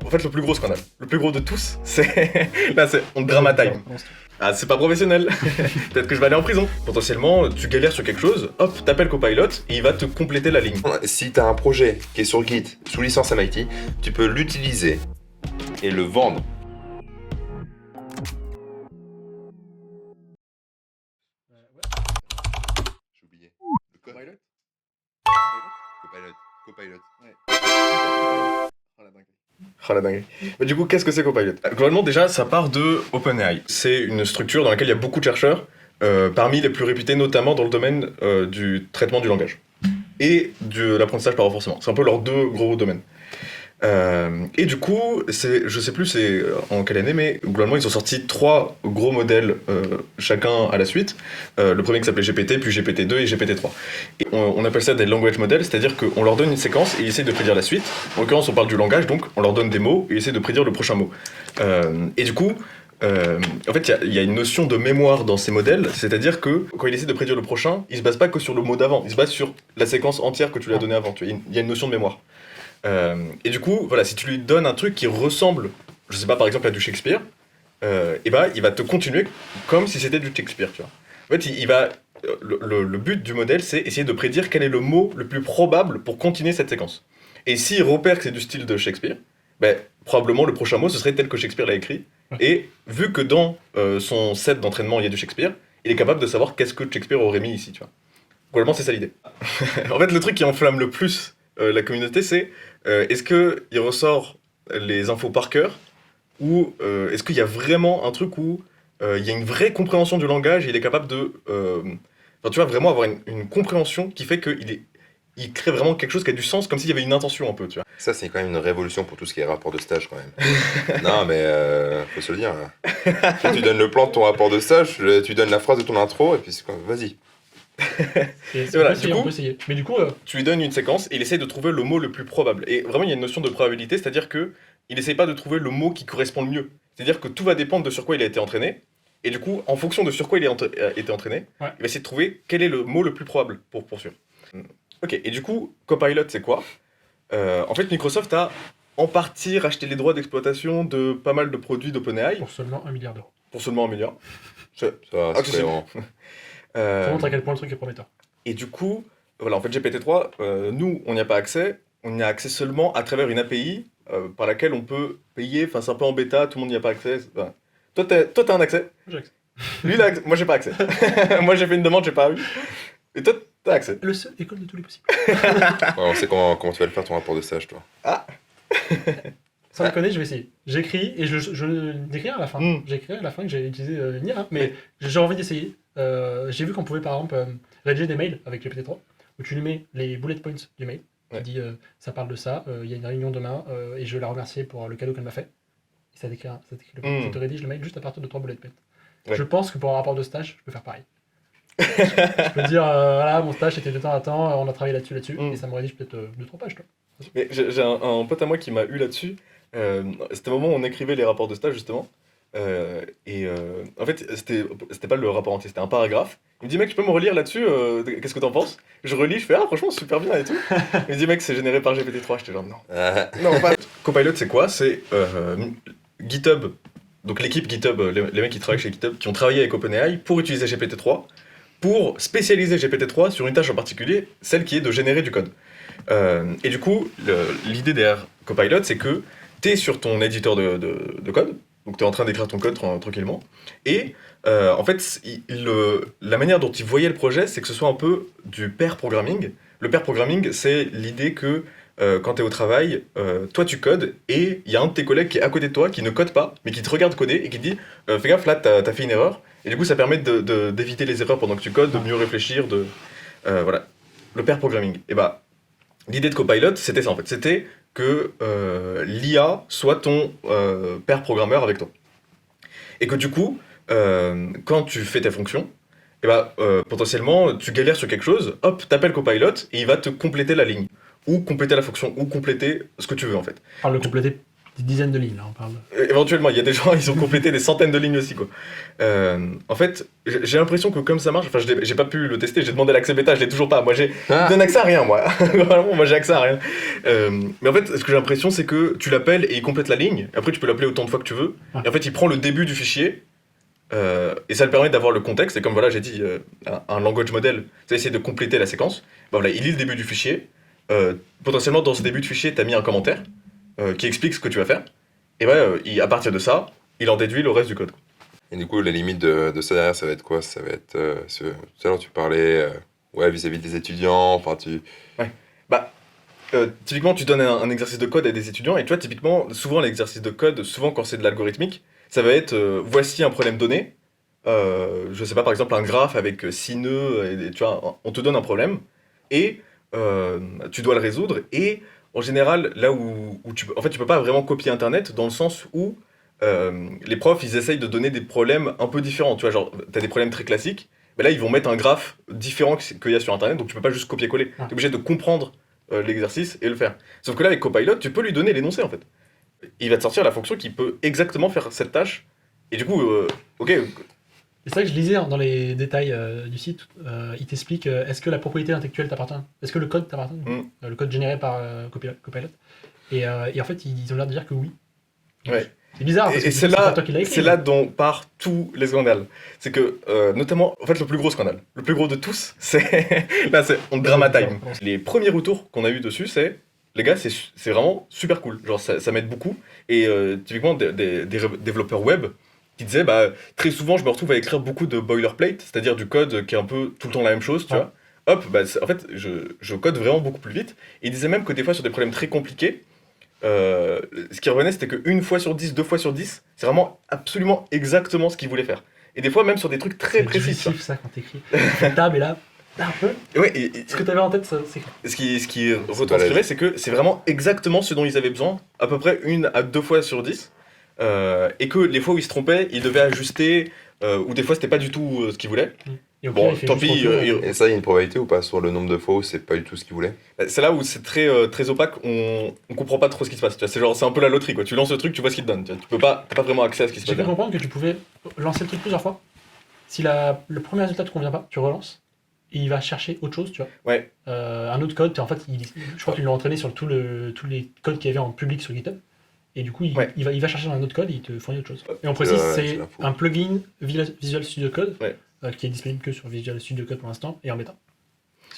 En fait, le plus gros scandale, le plus gros de tous, c'est... Là, c'est on drama time. Ah, c'est pas professionnel. Peut-être que je vais aller en prison. Potentiellement, tu galères sur quelque chose, hop, t'appelles Copilot et il va te compléter la ligne. Si t'as un projet qui est sur Git sous licence MIT, tu peux l'utiliser et le vendre. J'ai oublié. Le code. Copilot. Ouais. Oh la dinguerie. Mais du coup, qu'est-ce que c'est Copilot? Globalement, déjà, ça part de OpenAI. C'est une structure dans laquelle il y a beaucoup de chercheurs, parmi les plus réputés, notamment dans le domaine du traitement du langage et de l'apprentissage par renforcement. C'est un peu leurs deux gros domaines. Et du coup, je sais plus c'est en quelle année, mais globalement ils ont sorti 3 gros modèles, chacun à la suite. Le premier qui s'appelait GPT, puis GPT-2 et GPT-3. Et on appelle ça des language models, c'est-à-dire qu'on leur donne une séquence et ils essayent de prédire la suite. En l'occurrence, on parle du langage, donc on leur donne des mots et ils essayent de prédire le prochain mot. Et du coup, en fait, il y a une notion de mémoire dans ces modèles, c'est-à-dire que quand il essaie de prédire le prochain, il se base pas que sur le mot d'avant, il se base sur la séquence entière que tu lui as donnée avant. Il y a une notion de mémoire. Et du coup, voilà, si tu lui donnes un truc qui ressemble, je sais pas, par exemple à du Shakespeare, et bah, il va te continuer comme si c'était du Shakespeare, tu vois. En fait, il va, le but du modèle, c'est essayer de prédire quel est le mot le plus probable pour continuer cette séquence. Et s'il repère que c'est du style de Shakespeare, ben, probablement le prochain mot, ce serait tel que Shakespeare l'a écrit. Et vu que dans son set d'entraînement, il y a du Shakespeare, il est capable de savoir qu'est-ce que Shakespeare aurait mis ici, tu vois. Globalement, c'est ça l'idée. En fait, le truc qui enflamme le plus la communauté, c'est est-ce qu'il ressort les infos par cœur ou est-ce qu'il y a vraiment un truc où il y a une vraie compréhension du langage et il est capable de enfin, tu vois, vraiment avoir une compréhension qui fait il crée vraiment quelque chose qui a du sens, comme s'il y avait une intention un peu, tu vois. Ça, c'est quand même une révolution pour tout ce qui est rapport de stage, quand même. Non, mais faut se le dire. Là. Tu donnes le plan de ton rapport de stage, tu donnes la phrase de ton intro, et puis c'est quoi, vas-y. Voilà, on peut essayer. Mais du coup, tu lui donnes une séquence et il essaie de trouver le mot le plus probable. Et vraiment, il y a une notion de probabilité, c'est-à-dire que il essaie pas de trouver le mot qui correspond le mieux. C'est-à-dire que tout va dépendre de sur quoi il a été entraîné. Et du coup, en fonction de sur quoi il a été entraîné, Ouais. il va essayer de trouver quel est le mot le plus probable pour poursuivre. Ok, et du coup, Copilot, c'est quoi? En fait, Microsoft a en partie racheté les droits d'exploitation de pas mal de produits d'OpenAI pour seulement 1 milliard d'euros. pour seulement 1 milliard. Ça, c'est Accessible. cohérent. Ça montre à quel point le truc est prometteur. Et du coup, voilà, en fait, GPT-3, nous, on n'y a pas accès. On y a accès seulement à travers une API par laquelle on peut payer. Enfin, c'est un peu en bêta, tout le monde n'y a pas accès. Enfin, toi, t'as un accès. J'ai accès. Lui, il a accès. Moi, j'ai pas accès. Moi, j'ai fait une demande, j'ai pas eu. Et toi, t'as accès. Le seul école de tous les possibles. Ouais, on sait comment tu vas le faire ton rapport de stage, toi. Sans déconner, je vais essayer. J'écris et je l'écris à la fin. J'écris à la fin que j'ai utilisé Nira, mais j'ai envie d'essayer. J'ai vu qu'on pouvait par exemple rédiger des mails avec GPT-3 où tu lui mets les bullet points du mail. Ouais. Tu dis ça parle de ça, il y a une réunion demain et je veux la remercier pour le cadeau qu'elle m'a fait. Et ça te rédige le mail juste à partir de 3 bullet points. Ouais. Je pense que pour un rapport de stage, je peux faire pareil. Je peux dire voilà, mon stage c'était de temps à temps, on a travaillé là-dessus, et ça me rédige peut-être 2-3 pages. Toi. Mais j'ai un pote à moi qui m'a eu là-dessus. C'était au moment où on écrivait les rapports de stage, justement. En fait, c'était pas le rapport entier, c'était un paragraphe. Il me dit, mec, tu peux me relire là-dessus, qu'est-ce que t'en penses? Je relis, je fais, ah, franchement, super bien et tout. Il me dit, mec, c'est généré par GPT-3. J'étais genre, non. Non, pas. Copilot, c'est quoi? C'est GitHub, donc l'équipe GitHub, les mecs qui travaillent chez GitHub, qui ont travaillé avec OpenAI pour utiliser GPT-3, pour spécialiser GPT-3 sur une tâche en particulier, celle qui est de générer du code. Et du coup, l'idée derrière Copilot, c'est que t'es sur ton éditeur de code, donc tu es en train d'écrire ton code tranquillement. Et en fait, la manière dont il voyait le projet, c'est que ce soit un peu du pair programming. Le pair programming, c'est l'idée que quand tu es au travail, toi tu codes et il y a un de tes collègues qui est à côté de toi, qui ne code pas, mais qui te regarde coder et qui te dit fais gaffe, là t'as fait une erreur. Et du coup, ça permet d'éviter les erreurs pendant que tu codes, de mieux réfléchir, voilà. Le pair programming. Et bah, l'idée de Copilot, c'était ça en fait. C'était que l'IA soit ton pair programmeur avec toi. Et que du coup, quand tu fais tes fonctions, et bah, potentiellement, tu galères sur quelque chose, hop, t'appelles Copilot et il va te compléter la ligne. Ou compléter la fonction, ou compléter ce que tu veux en fait. Enfin, le compléter Des dizaines de lignes, là, on parle. Éventuellement, il y a des gens, ils ont complété des centaines de lignes aussi, quoi. En fait, j'ai l'impression que comme ça marche, enfin, j'ai pas pu le tester, j'ai demandé l'accès bêta, je l'ai toujours pas. Moi, je donne accès à rien, moi. Vraiment, moi, j'ai accès à rien. Mais en fait, ce que j'ai l'impression, c'est que tu l'appelles et il complète la ligne. Après, tu peux l'appeler autant de fois que tu veux. Ah. Et en fait, il prend le début du fichier. Et ça le permet d'avoir le contexte. Et comme voilà, j'ai dit, un language model, ça essaie de compléter la séquence. Ben voilà, il lit le début du fichier. Potentiellement, dans ce début de fichier, tu as mis un commentaire qui explique ce que tu vas faire. Et à partir de ça, il en déduit le reste du code. Et du coup, la limite de ça derrière, ça va être quoi? Ça va être. Tout à l'heure, tu parlais vis-à-vis des étudiants. Enfin, Typiquement, tu donnes un exercice de code à des étudiants, et tu vois, typiquement, souvent l'exercice de code, souvent quand c'est de l'algorithmique, ça va être voici un problème donné. Je sais pas, par exemple, un graphe avec 6 nœuds, et tu vois, on te donne un problème, et tu dois le résoudre, et en général, là où tu peux pas vraiment copier Internet, dans le sens où les profs, ils essayent de donner des problèmes un peu différents. Tu vois, genre, t'as des problèmes très classiques, mais là, ils vont mettre un graphe différent qu'il y a sur Internet, donc tu peux pas juste copier-coller. Ah. T'es obligé de comprendre l'exercice et le faire. Sauf que là, avec Copilot, tu peux lui donner l'énoncé, en fait. Il va te sortir la fonction qui peut exactement faire cette tâche, et du coup, ok, C'est ça que je lisais dans les détails du site. Il t'explique est-ce que la propriété intellectuelle t'appartient? Est-ce que le code t'appartient? Le code généré par Copilot. Et en fait, ils ont l'air de dire que oui. ouais. C'est bizarre, parce que Et c'est pas toi qui l'as écrit. là dont partent tous les scandales. C'est que, notamment, en fait, le plus gros scandale, le plus gros de tous, c'est. Là, c'est on drama time. Les premiers retours qu'on a eu dessus, c'est. Les gars, c'est vraiment super cool. Genre, ça m'aide beaucoup. Et typiquement, des développeurs web qui disaient, très souvent, je me retrouve à écrire beaucoup de boilerplate, c'est-à-dire du code qui est un peu tout le temps la même chose, tu vois. Hop, en fait, je code vraiment beaucoup plus vite. Et ils disaient même que des fois, sur des problèmes très compliqués, ce qui revenait, c'était qu'une fois sur 10, 2 fois sur 10, c'est vraiment absolument exactement ce qu'ils voulaient faire. Et des fois, même sur des trucs très précis. C'est ça quand t'écris. La table est là. Un peu. Ouais, Ce que t'avais en tête, c'est. Ce qui retranscrivait, c'est que c'est vraiment exactement ce dont ils avaient besoin, à peu près 1 à 2 fois sur 10. Et que les fois où ils se trompaient, ils devaient ajuster, ou des fois c'était pas du tout ce qu'ils voulaient. Et au Bon, pire, il fait tant juste pis. retour. Et ça, il y a une probabilité ou pas sur le nombre de fois où c'est pas du tout ce qu'ils voulaient? C'est là où c'est très, très opaque, on comprend pas trop ce qui se passe. Tu vois, c'est un peu la loterie, quoi. Tu lances le truc, tu vois ce qu'il te donne. Tu peux pas, t'as pas vraiment accès à ce qui se J'ai passe. pu comprendre que tu pouvais lancer le truc plusieurs fois. Si le premier résultat te convient pas, tu relances. Et il va chercher autre chose, tu vois. Ouais. Un autre code, en fait, je crois qu'ils l'ont entraîné sur tous les codes qu'il y avait en public sur GitHub. Et du coup, il va chercher dans un autre code et il te fournit autre chose. Et on précise, c'est un plugin Visual Studio Code qui est disponible que sur Visual Studio Code pour l'instant et en bêta.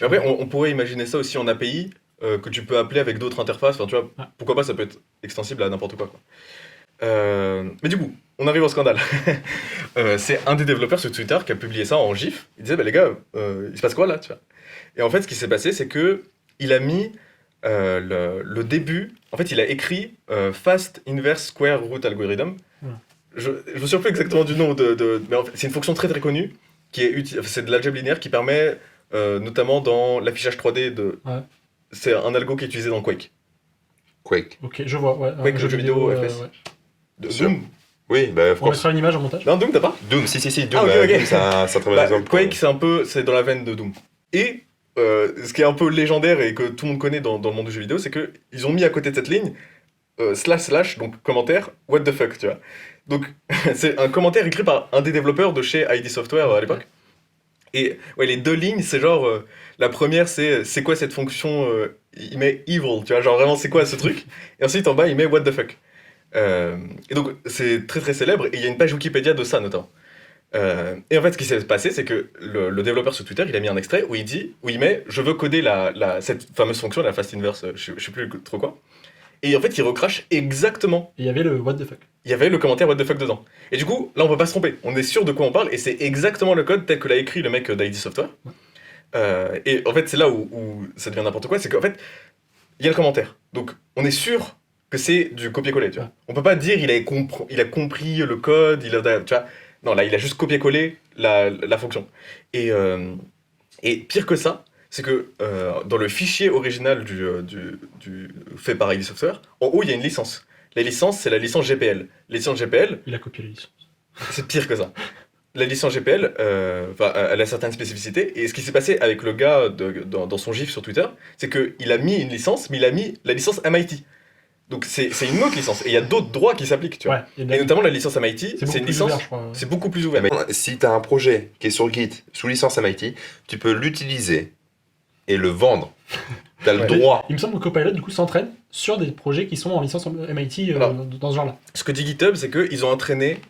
Et après, on pourrait imaginer ça aussi en API, que tu peux appeler avec d'autres interfaces. Enfin, tu vois, pourquoi pas, ça peut être extensible à n'importe quoi. Mais du coup, on arrive au scandale. C'est un des développeurs sur Twitter qui a publié ça en GIF. Il disait, les gars, il se passe quoi là, tu vois? Et en fait, ce qui s'est passé, c'est que il a mis le début. En fait, il a écrit Fast Inverse Square Root Algorithm. Je me souviens plus exactement du nom mais en fait, c'est une fonction très très connue qui est c'est de l'algèbre linéaire qui permet notamment dans l'affichage 3D c'est un algo qui est utilisé dans Quake. Quake. Ok, je vois, ouais. Quake, le jeu vidéo FS. Doom. Oui, of On mettra une image en montage. Non, Doom, t'as pas? Doom, si, Doom. Ah, ok. Doom, c'est un très bon exemple. Quake, c'est dans la veine de Doom. Et ce qui est un peu légendaire et que tout le monde connaît dans le monde du jeu vidéo, c'est qu'ils ont mis à côté de cette ligne // donc commentaire, what the fuck, tu vois. Donc, c'est un commentaire écrit par un des développeurs de chez ID Software à l'époque. Et les deux lignes, c'est genre, la première, c'est quoi cette fonction, il met evil, tu vois, genre vraiment, c'est quoi ce truc? Et ensuite, en bas, il met what the fuck. Et donc, c'est très très célèbre, et il y a une page Wikipédia de ça, notamment. Et en fait, ce qui s'est passé, c'est que le développeur sur Twitter, il a mis un extrait où il met, je veux coder cette fameuse fonction, la fast inverse, je sais plus trop quoi. Et en fait, il recrache exactement. Et il y avait le what the fuck. Il y avait le commentaire what the fuck dedans. Et du coup, là, on peut pas se tromper. On est sûr de quoi on parle, et c'est exactement le code tel que l'a écrit le mec d'ID Software. Et en fait, c'est là où ça devient n'importe quoi, c'est qu'en fait, il y a le commentaire. Donc, on est sûr que c'est du copier-coller, tu vois. On peut pas dire il a compris le code, tu vois. Non, là, il a juste copié-collé la fonction. Et pire que ça, c'est que dans le fichier original du fait par ID Software, en haut, il y a une licence. La licence, c'est la licence GPL. La licence GPL... Il a copié la licence. C'est pire que ça. La licence GPL, elle a certaines spécificités. Et ce qui s'est passé avec le gars dans son GIF sur Twitter, c'est qu'il a mis une licence, mais il a mis la licence MIT. Donc c'est une autre licence. Et il y a d'autres droits qui s'appliquent, tu vois. Ouais, et Et notamment la licence MIT, c'est c'est beaucoup une plus licence, ouvert, je crois. c'est beaucoup plus ouvert. Mais si tu as un projet qui est sur Git sous licence MIT, tu peux l'utiliser et le vendre. Tu as le Ouais. droit. Il me semble que Copilot, du coup, s'entraîne sur des projets qui sont en licence MIT Alors, dans ce genre-là. Ce que dit GitHub, c'est qu'ils ont entraîné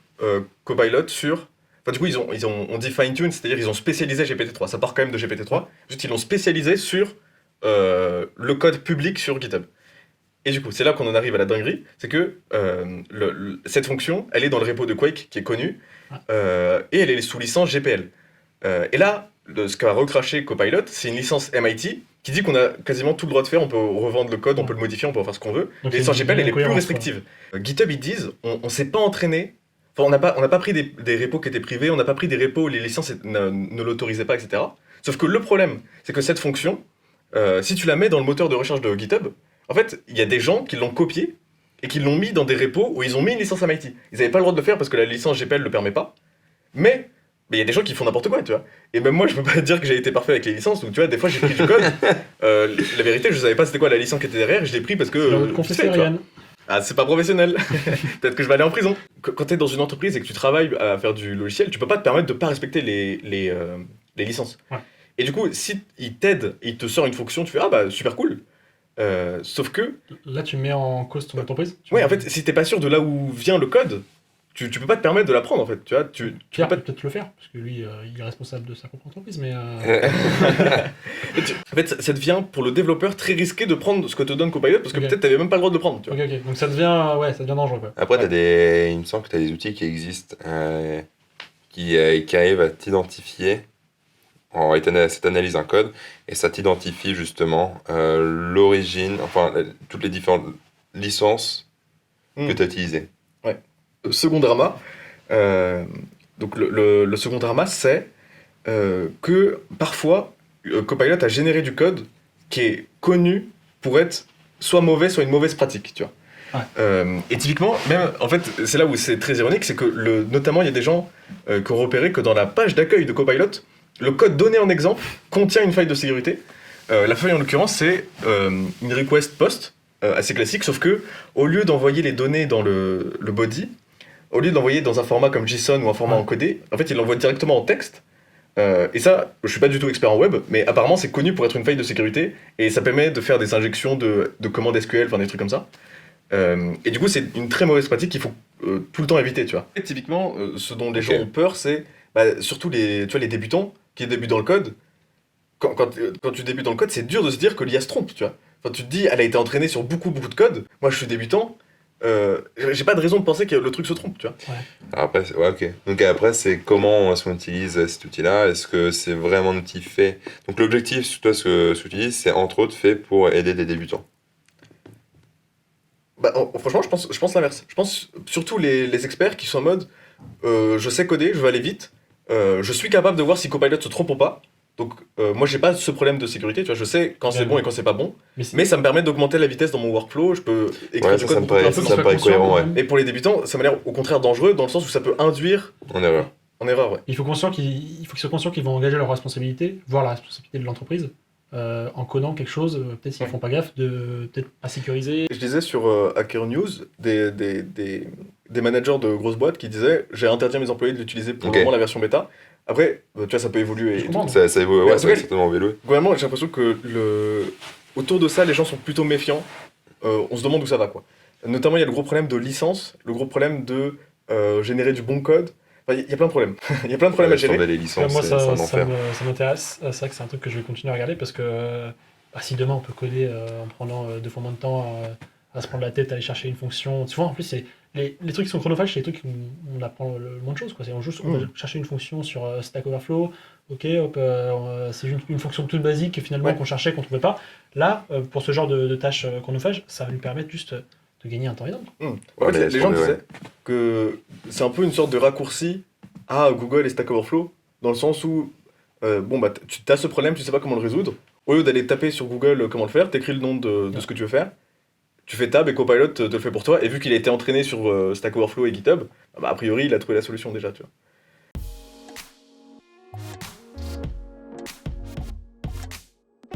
Copilot sur... Enfin, du coup, on dit fine-tune, c'est-à-dire ils ont spécialisé GPT-3. Ça part quand même de GPT-3. Juste, ils l'ont spécialisé sur le code public sur GitHub. Et du coup, c'est là qu'on en arrive à la dinguerie. C'est que cette fonction, elle est dans le repo de Quake, qui est connu, et elle est sous licence GPL. Et là, ce qu'a recraché Copilot, c'est une licence MIT qui dit qu'on a quasiment tout le droit de faire. On peut revendre le code, on peut le modifier, on peut en faire ce qu'on veut. Donc, La licence il y a GPL, elle est une plus cohérence, restrictive. GitHub, ils disent, on s'est pas entraîné. Enfin, on n'a pas pris des repos qui étaient privés, on n'a pas pris des repos où les licences ne l'autorisaient pas, etc. Sauf que le problème, c'est que cette fonction, si tu la mets dans le moteur de recherche de GitHub, en fait, il y a des gens qui l'ont copié et qui l'ont mis dans des repos où ils ont mis une licence MIT. Ils n'avaient pas le droit de le faire parce que la licence GPL ne le permet pas. Mais il y a des gens qui font n'importe quoi, tu vois. Et même moi, je peux pas dire que j'ai été parfait avec les licences. Donc, tu vois, des fois, j'ai pris du code. La vérité, je savais pas c'était quoi la licence qui était derrière. Et je l'ai pris parce que. C'est leur vite fait, confesser, tu vois. Ryan. Ah, c'est pas professionnel. Peut-être que je vais aller en prison. Quand t'es dans une entreprise et que tu travailles à faire du logiciel, tu peux pas te permettre de pas respecter les licences. Ouais. Et du coup, si il t'aide, il te sort une fonction, tu fais ah bah super cool. Sauf que, Là, tu mets en cause ton entreprise. ouais, en fait, si t'es pas sûr de là où vient le code, tu peux pas te permettre de l'apprendre en fait. Tu vois, tu peux Pierre pas. peut peut-être le faire, parce que lui, il est responsable de sa propre entreprise, mais... En fait, ça devient pour le développeur très risqué de prendre ce que te donne Copilot parce que Ok. peut-être t'avais même pas le droit de le prendre. Tu vois. Ok. Donc ça devient dangereux, quoi. Après, Ouais. il me semble que tu as des outils qui existent qui arrivent à t'identifier. Ça t'analyse un code et ça t'identifie justement l'origine, enfin toutes les différentes licences que tu as utilisées. Second drama. Donc le second drama, c'est que parfois Copilot a généré du code qui est connu pour être soit mauvais, soit une mauvaise pratique, tu vois. Et typiquement, même en fait, c'est là où c'est très ironique, c'est que notamment il y a des gens qui ont repéré que dans la page d'accueil de Copilot, le code donné en exemple contient une faille de sécurité. La faille en l'occurrence, c'est une request post assez classique, sauf que au lieu d'envoyer les données dans le body, au lieu d'envoyer dans un format comme JSON ou un format encodé, en fait, il l'envoie directement en texte. Et ça, je suis pas du tout expert en web, mais apparemment, c'est connu pour être une faille de sécurité et ça permet de faire des injections de commandes SQL, enfin des trucs comme ça. Et du coup, c'est une très mauvaise pratique qu'il faut tout le temps éviter, tu vois. Et typiquement, ce dont les gens ont peur, c'est surtout tu vois, les débutants qui débutent dans le code. Quand tu débutes dans le code, c'est dur de se dire que l'IA se trompe, tu vois. Enfin, tu te dis, elle a été entraînée sur beaucoup de code. Moi, je suis débutant. J'ai pas de raison de penser que le truc se trompe, tu vois. Alors après, ok. Donc après, c'est comment est-ce qu'on utilise cet outil-là? Est-ce que c'est vraiment un outil fait? Donc l'objectif, toi, ce que tu utilises, c'est entre autres fait pour aider des débutants. Franchement, je pense l'inverse. Je pense surtout les experts qui sont en mode je sais coder, je veux aller vite, je suis capable de voir si Copilot se trompe ou pas. Donc moi j'ai pas ce problème de sécurité, tu vois, je sais quand c'est bon et quand c'est pas bon, mais ça me permet d'augmenter la vitesse dans mon workflow, je peux écrire du code beaucoup plus ça me paraît cohérent, ouais. Et pour les débutants, ça m'a l'air au contraire dangereux dans le sens où ça peut induire En erreur. en erreur, ouais. Il faut qu'ils soient conscients qu'ils vont engager leur responsabilité, voire la responsabilité de l'entreprise, en codant quelque chose, peut-être s'ils font pas gaffe, de peut-être pas sécuriser. Je disais sur Hacker News des managers de grosses boîtes qui disaient j'ai interdit à mes employés de l'utiliser pour le moment la version bêta. Après, tu vois, ça peut évoluer. Je comprends. Ça évolue, ouais, ça va certainement évoluer. Globalement, j'ai l'impression que autour de ça, les gens sont plutôt méfiants. On se demande où ça va, quoi. Notamment, il y a le gros problème de licence, le gros problème de générer du bon code. Enfin, il y a plein de problèmes. Il y a plein de problèmes à gérer. Les licences, Moi, c'est un enfer. ça m'intéresse. C'est vrai que c'est un truc que je vais continuer à regarder parce que si demain on peut coder en prenant 2 fois moins de temps à se prendre la tête, à aller chercher une fonction. Tu vois, en plus, c'est les trucs qui sont chronophages, c'est les trucs où on apprend le moins de choses, quoi. C'est on va chercher une fonction sur Stack Overflow. Ok, hop, c'est une fonction toute basique finalement qu'on cherchait, qu'on trouvait pas. Là, pour ce genre de tâches chronophages, ça va nous permettre juste de gagner un temps énorme. En fait, les gens disaient que c'est un peu une sorte de raccourci à Google et Stack Overflow, dans le sens où tu as ce problème, tu sais pas comment le résoudre. Au lieu d'aller taper sur Google comment le faire, t'écris le nom de ce que tu veux faire, tu fais tab et Copilot te le fait pour toi, et vu qu'il a été entraîné sur Stack Overflow et GitHub, a priori il a trouvé la solution déjà, tu vois.